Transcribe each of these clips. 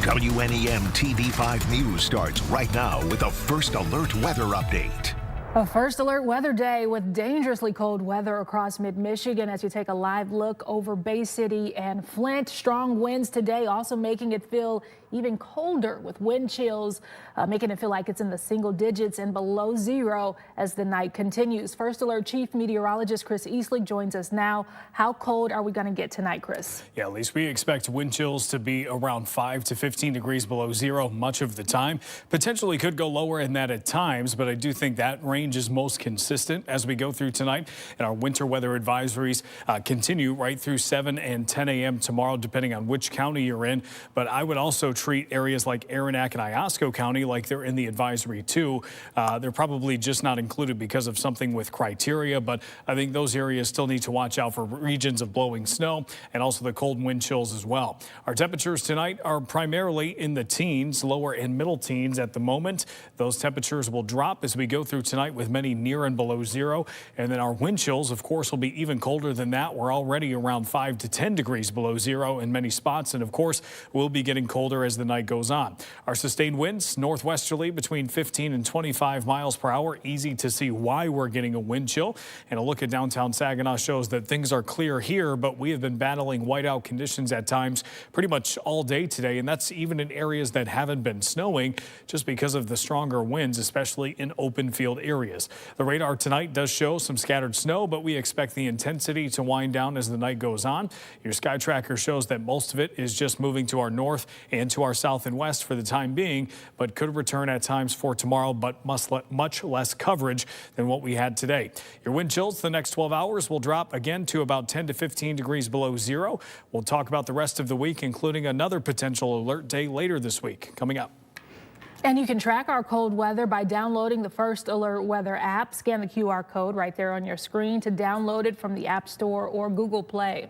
WNEM TV5 News starts right now with a First Alert weather update. A first alert weather day with dangerously cold weather across mid-Michigan as you take a live look over Bay City and Flint. Strong winds today also making it feel even colder with wind chills, making it feel like it's in the single digits and below zero as the night continues. First alert Chief Meteorologist Chris Eastlick joins us now. How cold are we going to get tonight, Chris? Yeah, at least we expect wind chills to be around 5 to 15 degrees below zero much of the time. Potentially could go lower in that at times, but I do think that range is most consistent as we go through tonight. And our winter weather advisories continue right through 7 and 10 a.m. tomorrow, depending on which county you're in. But I would also treat areas like Aranac and Iosco County like they're in the advisory too. They're probably just not included because of something with criteria, but I think those areas still need to watch out for regions of blowing snow and also the cold wind chills as well. Our temperatures tonight are primarily in the teens, lower and middle teens at the moment. Those temperatures will drop as we go through tonight with many near and below zero. And then our wind chills, of course, will be even colder than that. We're already around 5 to 10 degrees below zero in many spots. And of course, we'll be getting colder as the night goes on. Our sustained winds northwesterly between 15 and 25 miles per hour. Easy to see why we're getting a wind chill. And a look at downtown Saginaw shows that things are clear here, but we have been battling whiteout conditions at times pretty much all day today. And that's even in areas that haven't been snowing just because of the stronger winds, especially in open field areas. The radar tonight does show some scattered snow, but we expect the intensity to wind down as the night goes on. Your sky tracker shows that most of it is just moving to our north and to our south and west for the time being, but could return at times for tomorrow, but much less coverage than what we had today. Your wind chills the next 12 hours will drop again to about 10 to 15 degrees below zero. We'll talk about the rest of the week, including another potential alert day later this week coming up. And you can track our cold weather by downloading the First Alert Weather app. Scan the QR code right there on your screen to download it from the App Store or Google Play.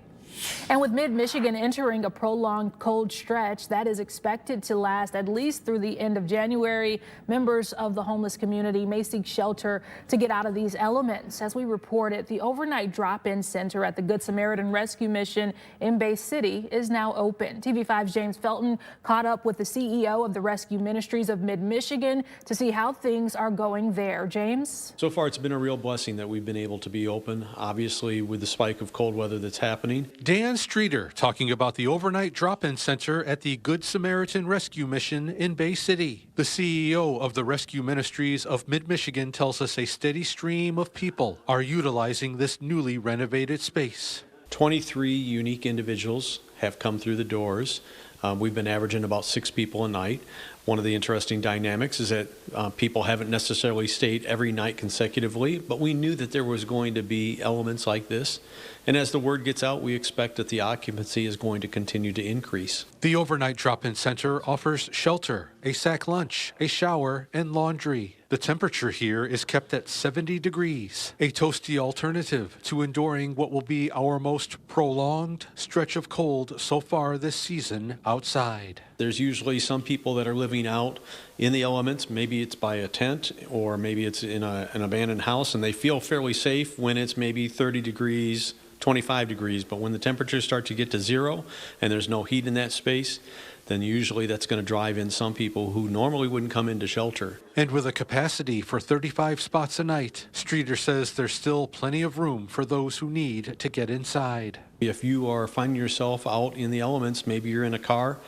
And with mid-Michigan entering a prolonged cold stretch that is expected to last at least through the end of January, members of the homeless community may seek shelter to get out of these elements. As we reported, the overnight drop-in center at the Good Samaritan Rescue Mission in Bay City is now open. TV5's James Felton caught up with the CEO of the Rescue Ministries of Mid-Michigan to see how things are going there. James? So far, it's been a real blessing that we've been able to be open, obviously with the spike of cold weather that's happening. Dan Streeter talking about the overnight drop-in center at the Good Samaritan Rescue Mission in Bay City. The CEO of the Rescue Ministries of Mid-Michigan tells us a steady stream of people are utilizing this newly renovated space. 23 unique individuals have come through the doors. We've been averaging about 6 people a night. One of the interesting dynamics is that people haven't necessarily stayed every night consecutively, but we knew that there was going to be elements like this. And as the word gets out, we expect that the occupancy is going to continue to increase. The overnight drop-in center offers shelter, a sack lunch, a shower, and laundry. The temperature here is kept at 70 degrees, a toasty alternative to enduring what will be our most prolonged stretch of cold so far this season outside. There's usually some people that are living out in the elements. Maybe it's by a tent or maybe it's in an abandoned house, and they feel fairly safe when it's maybe 30 degrees, 25 degrees. But when the temperatures start to get to 0 and there's no heat in that space, then usually that's going to drive in some people who normally wouldn't come into shelter. And with a capacity for 35 spots a night, Streeter says there's still plenty of room for those who need to get inside. If you are finding yourself out in the elements, maybe you're in a car,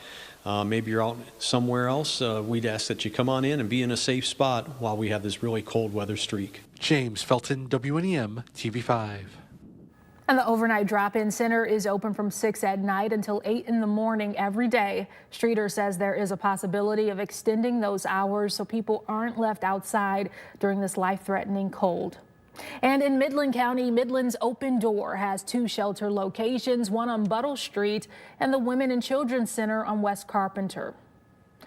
maybe you're out somewhere else, we'd ask that you come on in and be in a safe spot while we have this really cold weather streak. James Felton, WNEM, TV5. And the overnight drop-in center is open from 6 at night until 8 in the morning every day. Streeter says there is a possibility of extending those hours so people aren't left outside during this life-threatening cold. And in Midland County, Midland's Open Door has 2 shelter locations, one on Buttle Street and the Women and Children's Center on West Carpenter.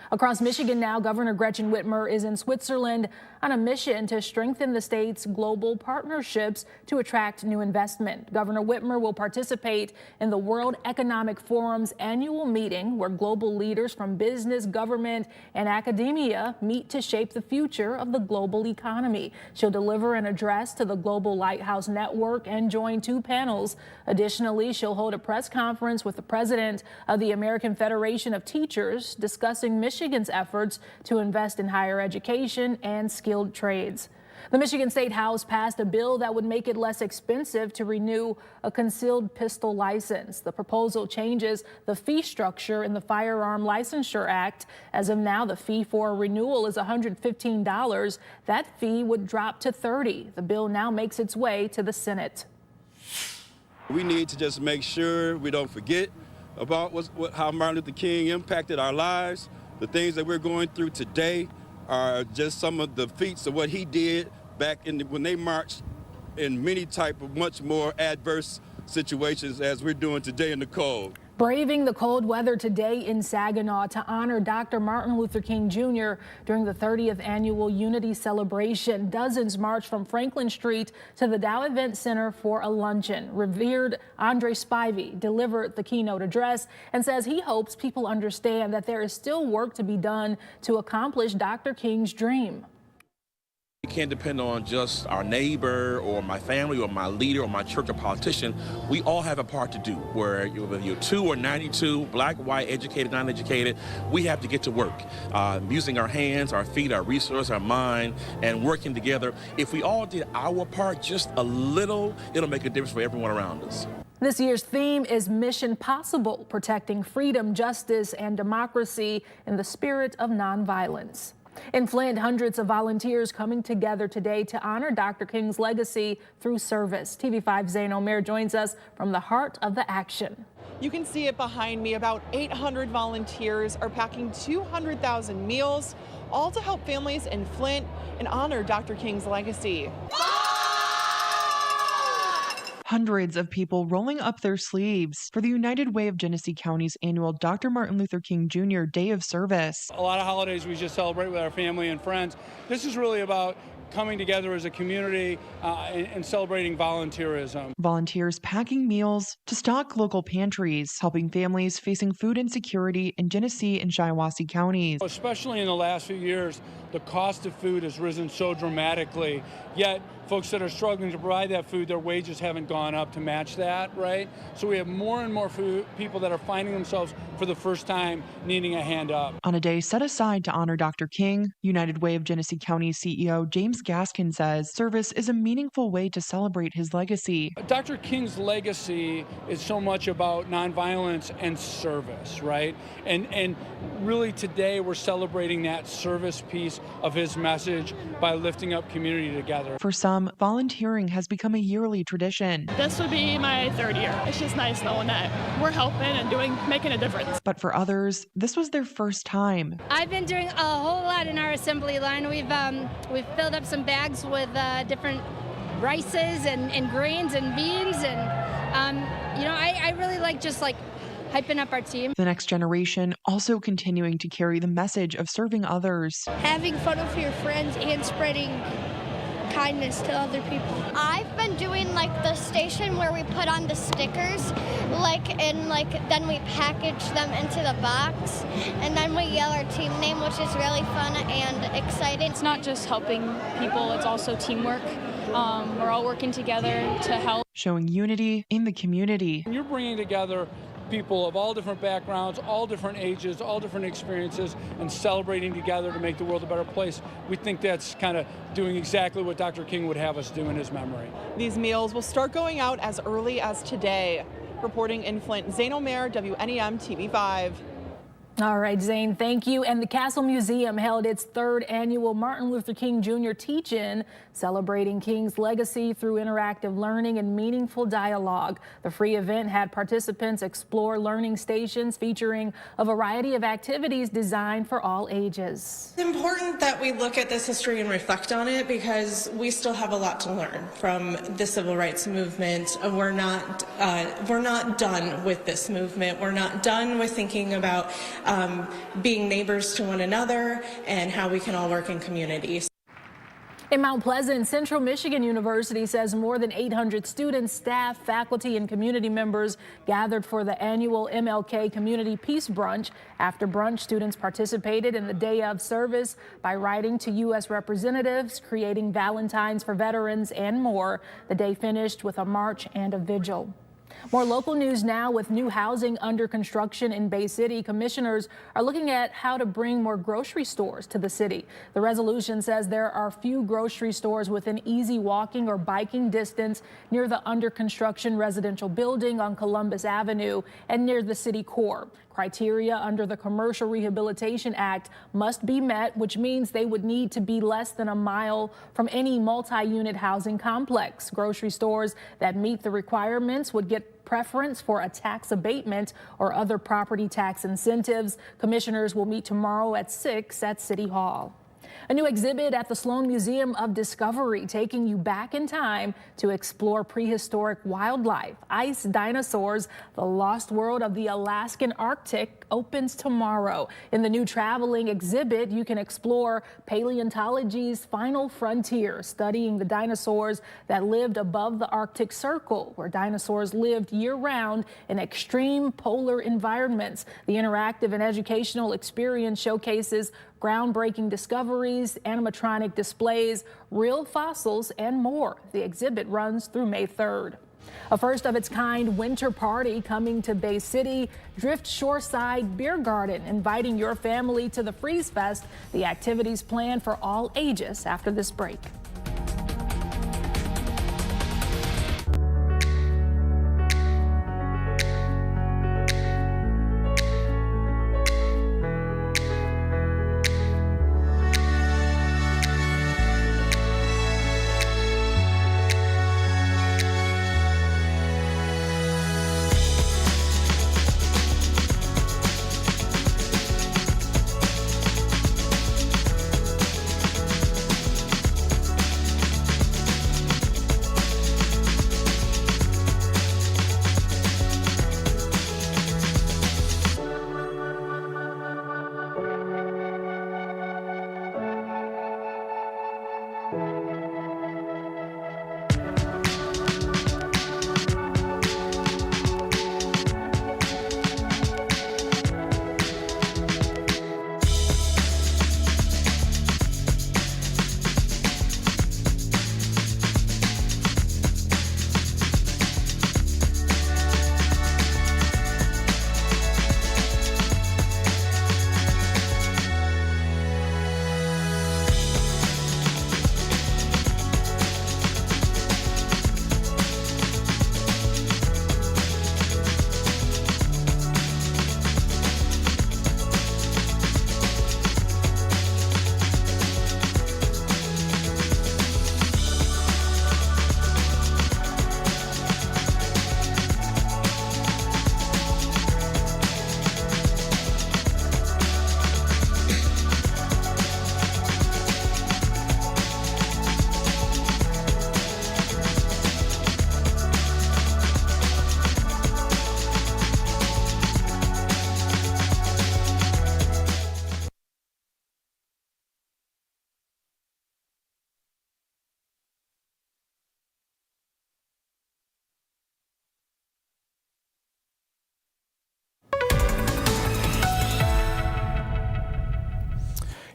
Across Michigan now, Governor Gretchen Whitmer is in Switzerland on a mission to strengthen the state's global partnerships to attract new investment. Governor Whitmer will participate in the World Economic Forum's annual meeting where global leaders from business, government, and academia meet to shape the future of the global economy. She'll deliver an address to the Global Lighthouse Network and join 2 panels. Additionally, she'll hold a press conference with the president of the American Federation of Teachers discussing Michigan's efforts to invest in higher education and skilled trades. The Michigan State House passed a bill that would make it less expensive to renew a concealed pistol license. The proposal changes the fee structure in the Firearm Licensure Act. As of now, the fee for a renewal is $115. That fee would drop to $30. The bill now makes its way to the Senate. We need to just make sure we don't forget about how Martin Luther King impacted our lives. The things that we're going through today are just some of the feats of what he did back when they marched in many type of much more adverse situations as we're doing today in the cold. Braving the cold weather today in Saginaw to honor Dr. Martin Luther King Jr. during the 30th annual Unity celebration. Dozens marched from Franklin Street to the Dow Event Center for a luncheon. Revered Andre Spivey delivered the keynote address and says he hopes people understand that there is still work to be done to accomplish Dr. King's dream. We can't depend on just our neighbor or my family or my leader or my church or politician. We all have a part to do, whether you're 2 or 92, black, white, educated, non-educated, we have to get to work, using our hands, our feet, our resources, our mind, and working together. If we all did our part just a little, it'll make a difference for everyone around us. This year's theme is Mission Possible, protecting freedom, justice, and democracy in the spirit of nonviolence. In Flint, hundreds of volunteers coming together today to honor Dr. King's legacy through service. TV5's Zain Omer joins us from the heart of the action. You can see it behind me. About 800 volunteers are packing 200,000 meals, all to help families in Flint and honor Dr. King's legacy. Hundreds of people rolling up their sleeves for the United Way of Genesee County's annual Dr. Martin Luther King Jr. Day of Service. A lot of holidays we just celebrate with our family and friends. This is really about coming together as a community and celebrating volunteerism. Volunteers packing meals to stock local pantries, helping families facing food insecurity in Genesee and Shiawassee counties. Especially in the last few years, the cost of food has risen so dramatically, yet folks that are struggling to provide that food, their wages haven't gone up to match that, right? So we have more and more people that are finding themselves for the first time needing a hand up. On a day set aside to honor Dr. King, United Way of Genesee County CEO James Gaskin says service is a meaningful way to celebrate his legacy. Dr. King's legacy is so much about nonviolence and service, right? And really today we're celebrating that service piece of his message by lifting up community together. For some, volunteering has become a yearly tradition. This would be my third year. It's just nice knowing that we're helping and making a difference. But for others, this was their first time. I've been doing a whole lot in our assembly line. We've filled up some bags with different rices and grains and beans, and I really like just hyping up our team. The next generation also continuing to carry the message of serving others. Having fun with your friends and spreading kindness to other people. I've been doing the station where we put on the stickers, then we package them into the box, and then we yell our team name, which is really fun and exciting. It's not just helping people, it's also teamwork. We're all working together to help. Showing unity in the community. You're bringing together people of all different backgrounds, all different ages, all different experiences, and celebrating together to make the world a better place. We think that's kind of doing exactly what Dr. King would have us do in his memory. These meals will start going out as early as today. Reporting in Flint, Zane Omer, WNEM TV5. All right, Zane, thank you. And the Castle Museum held its third annual Martin Luther King Jr. Teach-In, celebrating King's legacy through interactive learning and meaningful dialogue. The free event had participants explore learning stations featuring a variety of activities designed for all ages. It's important that we look at this history and reflect on it because we still have a lot to learn from the civil rights movement. We're not done with this movement. We're not done with thinking about being neighbors to one another and how we can all work in communities. In Mount Pleasant, Central Michigan University says more than 800 students, staff, faculty, and community members gathered for the annual MLK Community Peace Brunch. After brunch, students participated in the day of service by writing to U.S. representatives, creating valentines for veterans, and more. The day finished with a march and a vigil. More local news now. With new housing under construction in Bay City, commissioners are looking at how to bring more grocery stores to the city. The resolution says there are few grocery stores within easy walking or biking distance near the under construction residential building on Columbus Avenue and near the city core. Criteria under the Commercial Rehabilitation Act must be met, which means they would need to be less than a mile from any multi-unit housing complex. Grocery stores that meet the requirements would get preference for a tax abatement or other property tax incentives. Commissioners will meet tomorrow at 6 at City Hall. A new exhibit at the Sloan Museum of Discovery taking you back in time to explore prehistoric wildlife. Ice dinosaurs, the lost world of the Alaskan Arctic, opens tomorrow. In the new traveling exhibit, you can explore paleontology's final frontier, studying the dinosaurs that lived above the Arctic Circle, where dinosaurs lived year-round in extreme polar environments. The interactive and educational experience showcases groundbreaking discoveries, animatronic displays, real fossils, and more. The exhibit runs through May 3rd. A first-of-its-kind winter party coming to Bay City. Drift Shoreside Beer Garden, inviting your family to the Freeze Fest. The activities planned for all ages after this break.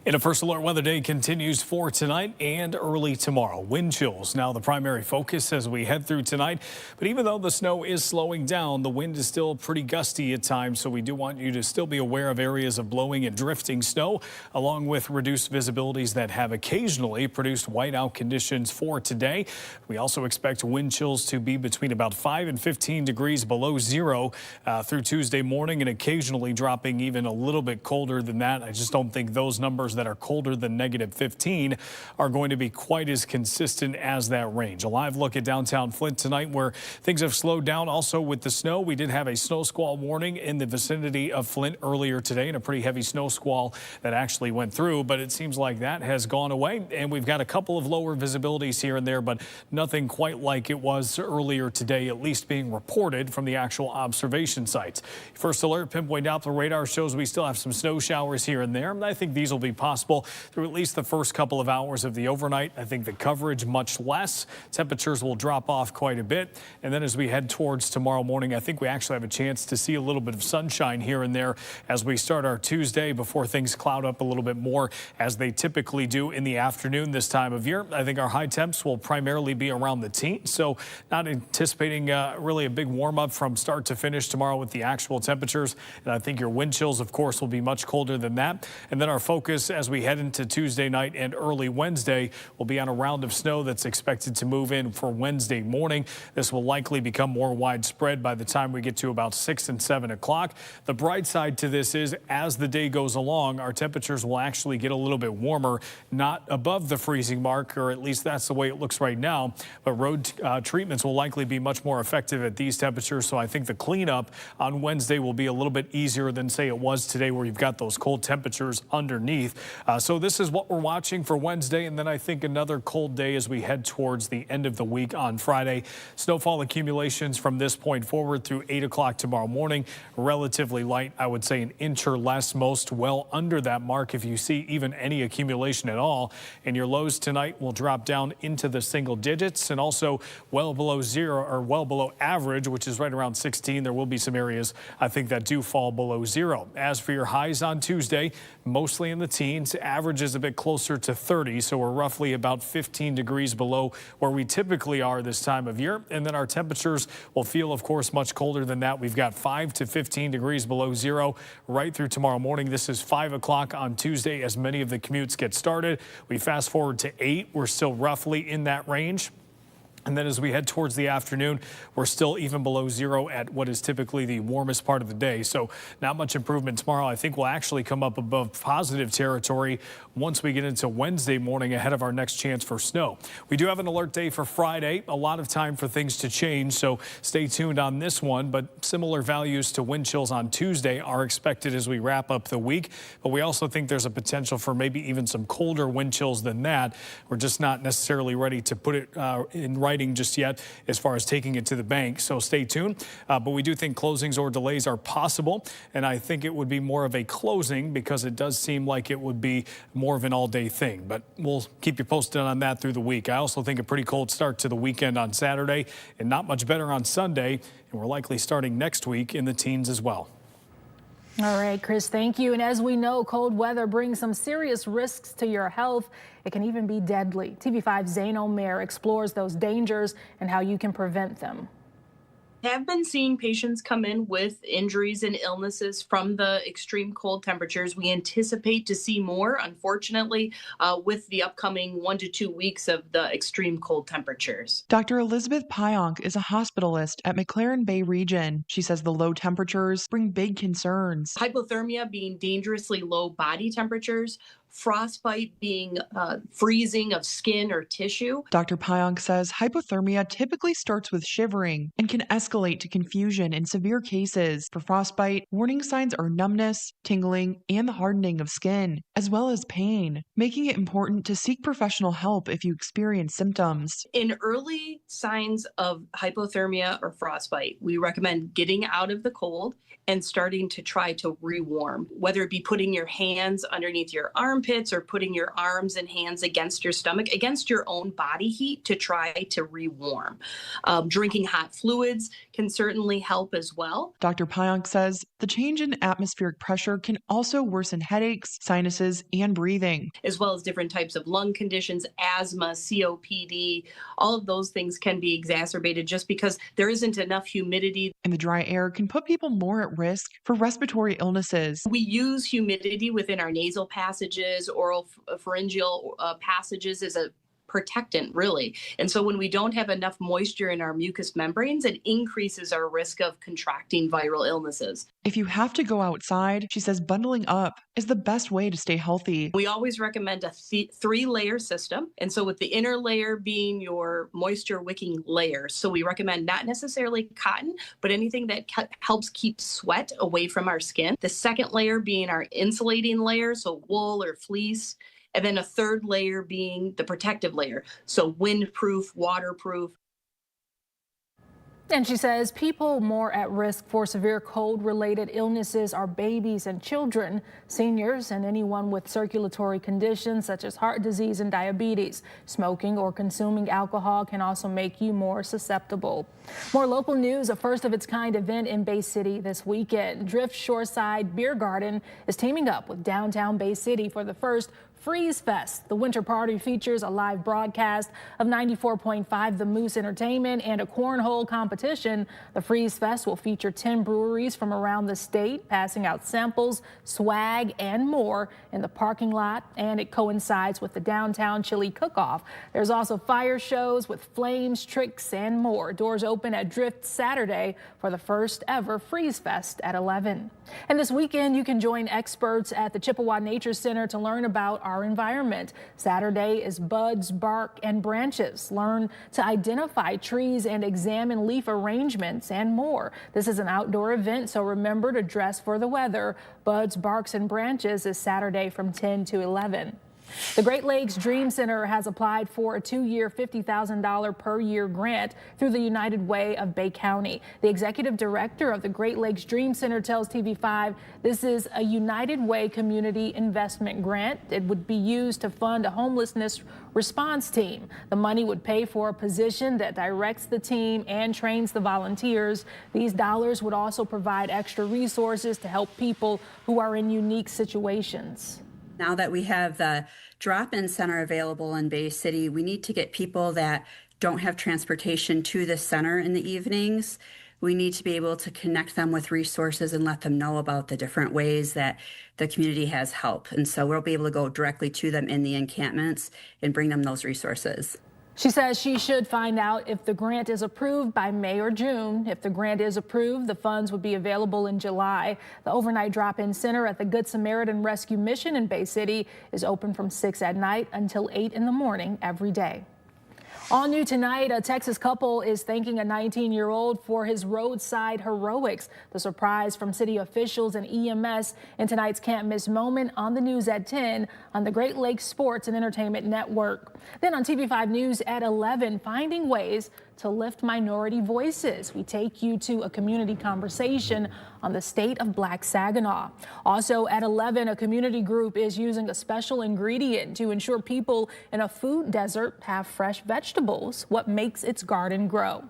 And a first alert weather day continues for tonight and early tomorrow. Wind chills now the primary focus as we head through tonight. But even though the snow is slowing down, the wind is still pretty gusty at times. So we do want you to still be aware of areas of blowing and drifting snow, along with reduced visibilities that have occasionally produced whiteout conditions for today. We also expect wind chills to be between about 5 and 15 degrees below zero through Tuesday morning, and occasionally dropping even a little bit colder than that. I just don't think those numbers that are colder than -15 are going to be quite as consistent as that range. A live look at downtown Flint tonight, where things have slowed down also with the snow. We did have a snow squall warning in the vicinity of Flint earlier today, and a pretty heavy snow squall that actually went through, but it seems like that has gone away, and we've got a couple of lower visibilities here and there, but nothing quite like it was earlier today, at least being reported from the actual observation sites. First alert pinpoint Doppler radar shows we still have some snow showers here and there. I think these will be possible through at least the first couple of hours of the overnight. I think the coverage much less. Temperatures will drop off quite a bit. And then as we head towards tomorrow morning, I think we actually have a chance to see a little bit of sunshine here and there as we start our Tuesday before things cloud up a little bit more, as they typically do in the afternoon this time of year. I think our high temps will primarily be around the teens, so not anticipating really a big warm up from start to finish tomorrow with the actual temperatures. And I think your wind chills, of course, will be much colder than that. And then our focus as we head into Tuesday night and early Wednesday will be on a round of snow that's expected to move in for Wednesday morning. This will likely become more widespread by the time we get to about 6 and 7 o'clock. The bright side to this is as the day goes along, our temperatures will actually get a little bit warmer, not above the freezing mark, or at least that's the way it looks right now. But road treatments will likely be much more effective at these temperatures. So I think the cleanup on Wednesday will be a little bit easier than, say, it was today, where you've got those cold temperatures underneath. So this is what we're watching for Wednesday, and then I think another cold day as we head towards the end of the week on Friday. Snowfall accumulations from this point forward through 8 o'clock tomorrow morning, relatively light. I would say an inch or less, most well under that mark if you see even any accumulation at all. And your lows tonight will drop down into the single digits, and also well below zero, or well below average, which is right around 16. There will be some areas I think that do fall below zero. As for your highs on Tuesday, mostly in the teens. Average is a bit closer to 30, so we're roughly about 15 degrees below where we typically are this time of year. And then our temperatures will feel, of course, much colder than that. We've got 5 to 15 degrees below zero right through tomorrow morning. This is 5 o'clock on Tuesday as many of the commutes get started. We fast forward to 8. We're still roughly in that range. And then as we head towards the afternoon, we're still even below zero at what is typically the warmest part of the day. So not much improvement tomorrow. I think we'll actually come up above positive territory once we get into Wednesday morning ahead of our next chance for snow. We do have an alert day for Friday. A lot of time for things to change, so stay tuned on this one. But similar values to wind chills on Tuesday are expected as we wrap up the week. But we also think there's a potential for maybe even some colder wind chills than that. We're just not necessarily ready to put it in writing just yet as far as taking it to the bank, so stay tuned. But we do think closings or delays are possible, and I think it would be more of a closing because it does seem like it would be more of an all-day thing. But we'll keep you posted on that through the week. I also think a pretty cold start to the weekend on Saturday, and not much better on Sunday, and we're likely starting next week in the teens as well. All right, Chris, thank you. And as we know, cold weather brings some serious risks to your health. It can even be deadly. TV5's Zane Omer explores those dangers and how you can prevent them. Have been seeing patients come in with injuries and illnesses from the extreme cold temperatures. We anticipate to see more, unfortunately, with the upcoming 1 to 2 weeks of the extreme cold temperatures. Dr. Elizabeth Pionk is a hospitalist at McLaren Bay Region. She says the low temperatures bring big concerns. Hypothermia being dangerously low body temperatures, frostbite being freezing of skin or tissue. Dr. Pionk says hypothermia typically starts with shivering and can escalate to confusion in severe cases. For frostbite, warning signs are numbness, tingling, and the hardening of skin, as well as pain, making it important to seek professional help if you experience symptoms. In early signs of hypothermia or frostbite, we recommend getting out of the cold and starting to try to rewarm, whether it be putting your hands underneath your arms armpits or putting your arms and hands against your stomach, against your own body heat to try to rewarm. Drinking hot fluids can certainly help as well. Dr. Pionk says the change in atmospheric pressure can also worsen headaches, sinuses, and breathing, as well as different types of lung conditions, asthma, COPD. All of those things can be exacerbated just because there isn't enough humidity. And the dry air can put people more at risk for respiratory illnesses. We use humidity within our nasal passages, oral pharyngeal passages as a protectant, really. And so when we don't have enough moisture in our mucous membranes, it increases our risk of contracting viral illnesses. If you have to go outside, she says bundling up is the best way to stay healthy. We always recommend a 3-layer system. And so with the inner layer being your moisture wicking layer. So we recommend not necessarily cotton, but anything that helps keep sweat away from our skin. The second layer being our insulating layer, so wool or fleece. And then a third layer being the protective layer, so windproof, waterproof. And she says people more at risk for severe cold-related illnesses are babies and children, seniors, and anyone with circulatory conditions such as heart disease and diabetes. Smoking or consuming alcohol can also make you more susceptible. More local news, a first-of-its-kind event in Bay City this weekend. Drift Shoreside Beer Garden is teaming up with downtown Bay City for the first Freeze Fest. The winter party features a live broadcast of 94.5 The Moose Entertainment and a cornhole competition. The Freeze Fest will feature 10 breweries from around the state, passing out samples, swag, and more in the parking lot, and it coincides with the downtown chili cook-off. There's also fire shows with flames, tricks, and more. Doors open at Drift Saturday for the first ever Freeze Fest at 11. And this weekend, you can join experts at the Chippewa Nature Center to learn about our environment. Saturday is Buds, Bark, and Branches. Learn to identify trees and examine leaf arrangements and more. This is an outdoor event, so remember to dress for the weather. Buds, Barks, and Branches is Saturday from 10 to 11. The Great Lakes Dream Center has applied for a 2-year, $50,000 per year grant through the United Way of Bay County. The executive director of the Great Lakes Dream Center tells TV5 this is a United Way community investment grant. It would be used to fund a homelessness response team. The money would pay for a position that directs the team and trains the volunteers. These dollars would also provide extra resources to help people who are in unique situations. Now that we have the drop-in center available in Bay City, we need to get people that don't have transportation to the center in the evenings. We need to be able to connect them with resources and let them know about the different ways that the community has help. And so we'll be able to go directly to them in the encampments and bring them those resources. She says she should find out if the grant is approved by May or June. If the grant is approved, the funds would be available in July. The overnight drop-in center at the Good Samaritan Rescue Mission in Bay City is open from 6 at night until 8 in the morning every day. All new tonight, a Texas couple is thanking a 19-year-old for his roadside heroics. The surprise from city officials and EMS in tonight's Can't Miss Moment on the news at 10 on the Great Lakes Sports and Entertainment Network. Then on TV5 News at 11, finding ways to lift minority voices. We take you to a community conversation on the state of Black Saginaw. Also at 11, a community group is using a special ingredient to ensure people in a food desert have fresh vegetables. What makes its garden grow?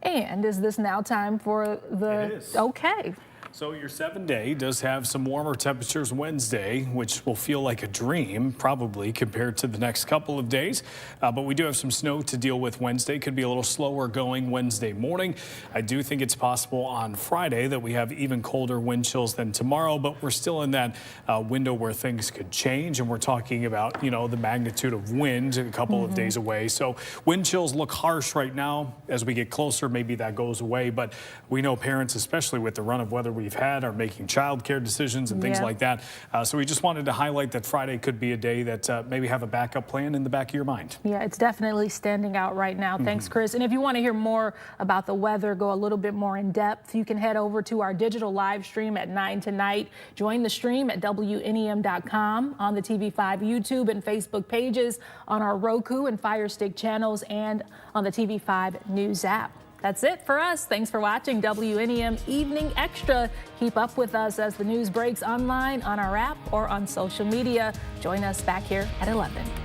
And is this now time for the... It is. Okay. So your 7-day does have some warmer temperatures Wednesday, which will feel like a dream, probably, compared to the next couple of days. But we do have some snow to deal with Wednesday. Could be a little slower going Wednesday morning. I do think it's possible on Friday that we have even colder wind chills than tomorrow, but we're still in that window where things could change. And we're talking about, you know, the magnitude of wind a couple of days away. So wind chills look harsh right now. As we get closer, maybe that goes away. But we know parents, especially with the run of weather we've had, are making childcare decisions and things like that. So we just wanted to highlight that Friday could be a day that maybe have a backup plan in the back of your mind. Yeah, it's definitely standing out right now. Thanks, Chris. And if you want to hear more about the weather, go a little bit more in depth, you can head over to our digital live stream at 9 tonight. Join the stream at WNEM.com, on the TV5 YouTube and Facebook pages, on our Roku and Fire Stick channels, and on the TV5 News app. That's it for us. Thanks for watching WNEM Evening Extra. Keep up with us as the news breaks online, on our app, or on social media. Join us back here at 11.